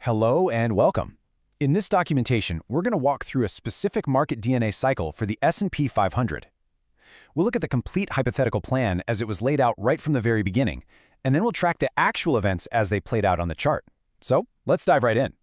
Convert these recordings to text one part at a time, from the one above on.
Hello and welcome. In this documentation, we're going to walk through a specific market DNA cycle for the S&P 500. We'll look at the complete hypothetical plan as it was laid out right from the very beginning, and then we'll track the actual events as they played out on the chart. So, let's dive right in.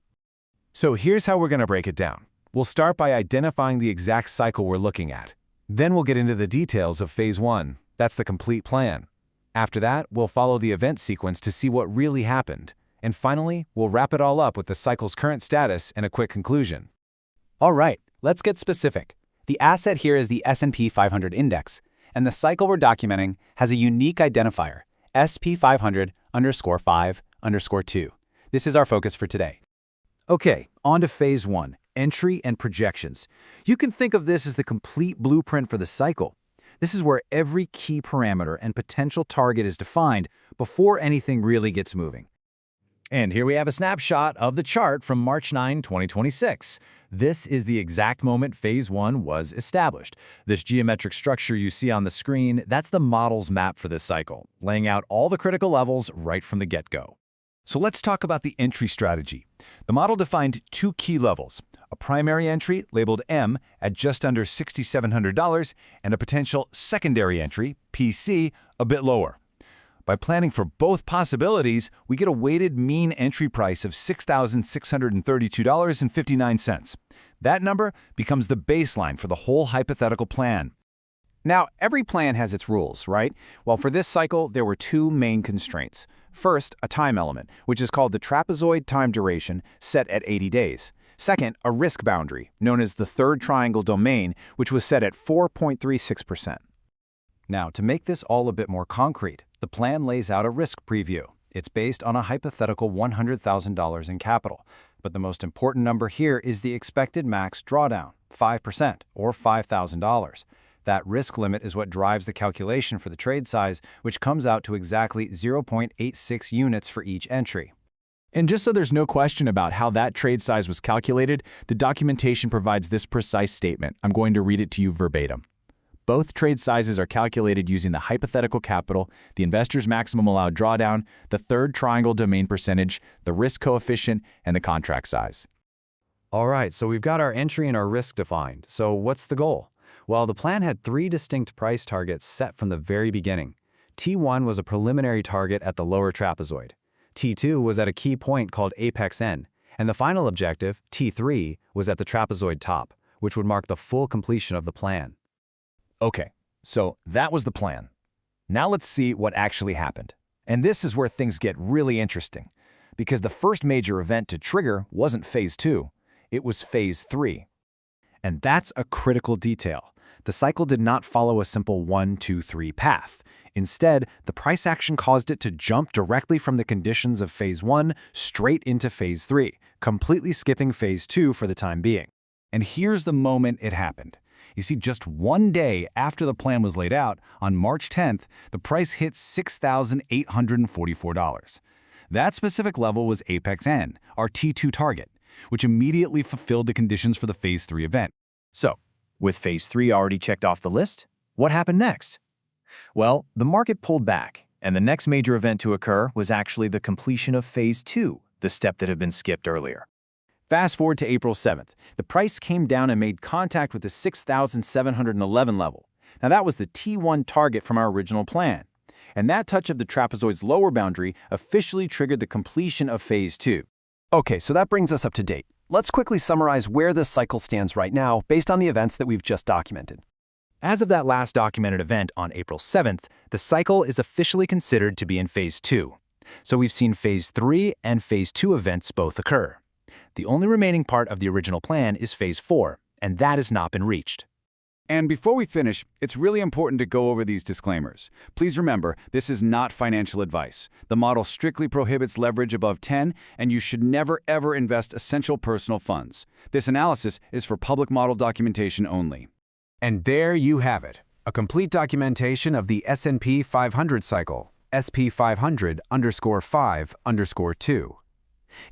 So here's how we're going to break it down. We'll start by identifying the exact cycle we're looking at. Then we'll get into the details of Phase 1. That's the complete plan. After that, we'll follow the event sequence to see what really happened. And finally, we'll wrap it all up with the cycle's current status and a quick conclusion. All right, let's get specific. The asset here is the S&P 500 index, and the cycle we're documenting has a unique identifier, SP500_5_2. This is our focus for today. Okay, on to Phase 1, entry and projections. You can think of this as the complete blueprint for the cycle. This is where every key parameter and potential target is defined before anything really gets moving. And here we have a snapshot of the chart from March 9, 2026. This is the exact moment Phase 1 was established. This geometric structure you see on the screen, that's the model's map for this cycle, laying out all the critical levels right from the get-go. So let's talk about the entry strategy. The model defined two key levels, a primary entry labeled M at just under $6,700 and a potential secondary entry, PC, a bit lower. By planning for both possibilities, we get a weighted mean entry price of $6,632.59. That number becomes the baseline for the whole hypothetical plan. Now, every plan has its rules, right? Well, for this cycle, there were two main constraints. First, a time element, which is called the trapezoid time duration, set at 80 days. Second, a risk boundary, known as the third triangle domain, which was set at 4.36%. Now, to make this all a bit more concrete, the plan lays out a risk preview. It's based on a hypothetical $100,000 in capital. But the most important number here is the expected max drawdown, 5%, or $5,000. That risk limit is what drives the calculation for the trade size, which comes out to exactly 0.86 units for each entry. And just so there's no question about how that trade size was calculated, the documentation provides this precise statement. I'm going to read it to you verbatim. Both trade sizes are calculated using the hypothetical capital, the investor's maximum allowed drawdown, the third triangle domain percentage, the risk coefficient, and the contract size. All right, so we've got our entry and our risk defined. So what's the goal? Well, the plan had three distinct price targets set from the very beginning. T1 was a preliminary target at the lower trapezoid. T2 was at a key point called apex N. And the final objective, T3, was at the trapezoid top, which would mark the full completion of the plan. Okay, so that was the plan. Now let's see what actually happened. And this is where things get really interesting, because the first major event to trigger wasn't Phase 2, it was Phase 3. And that's a critical detail. The cycle did not follow a simple 1, 2, 3 path. Instead, the price action caused it to jump directly from the conditions of Phase 1 straight into Phase 3, completely skipping Phase 2 for the time being. And here's the moment it happened. You see, just one day after the plan was laid out, on March 10th, the price hit $6,844. That specific level was apex N, our T2 target, which immediately fulfilled the conditions for the Phase 3 event. So, with Phase 3 already checked off the list, what happened next? Well, the market pulled back, and the next major event to occur was actually the completion of Phase 2, the step that had been skipped earlier. Fast forward to April 7th, the price came down and made contact with the 6,711 level. Now that was the T1 target from our original plan. And that touch of the trapezoid's lower boundary officially triggered the completion of Phase 2. Okay, so that brings us up to date. Let's quickly summarize where this cycle stands right now based on the events that we've just documented. As of that last documented event on April 7th, the cycle is officially considered to be in Phase 2. So we've seen Phase 3 and Phase 2 events both occur. The only remaining part of the original plan is Phase 4, and that has not been reached. And before we finish, it's really important to go over these disclaimers. Please remember, this is not financial advice. The model strictly prohibits leverage above 10, and you should never ever invest essential personal funds. This analysis is for public model documentation only. And there you have it, a complete documentation of the S&P 500 cycle, SP500_5_2.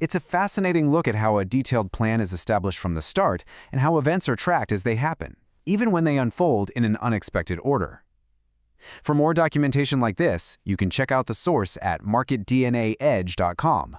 It's a fascinating look at how a detailed plan is established from the start and how events are tracked as they happen, even when they unfold in an unexpected order. For more documentation like this, you can check out the source at marketdnaedge.com.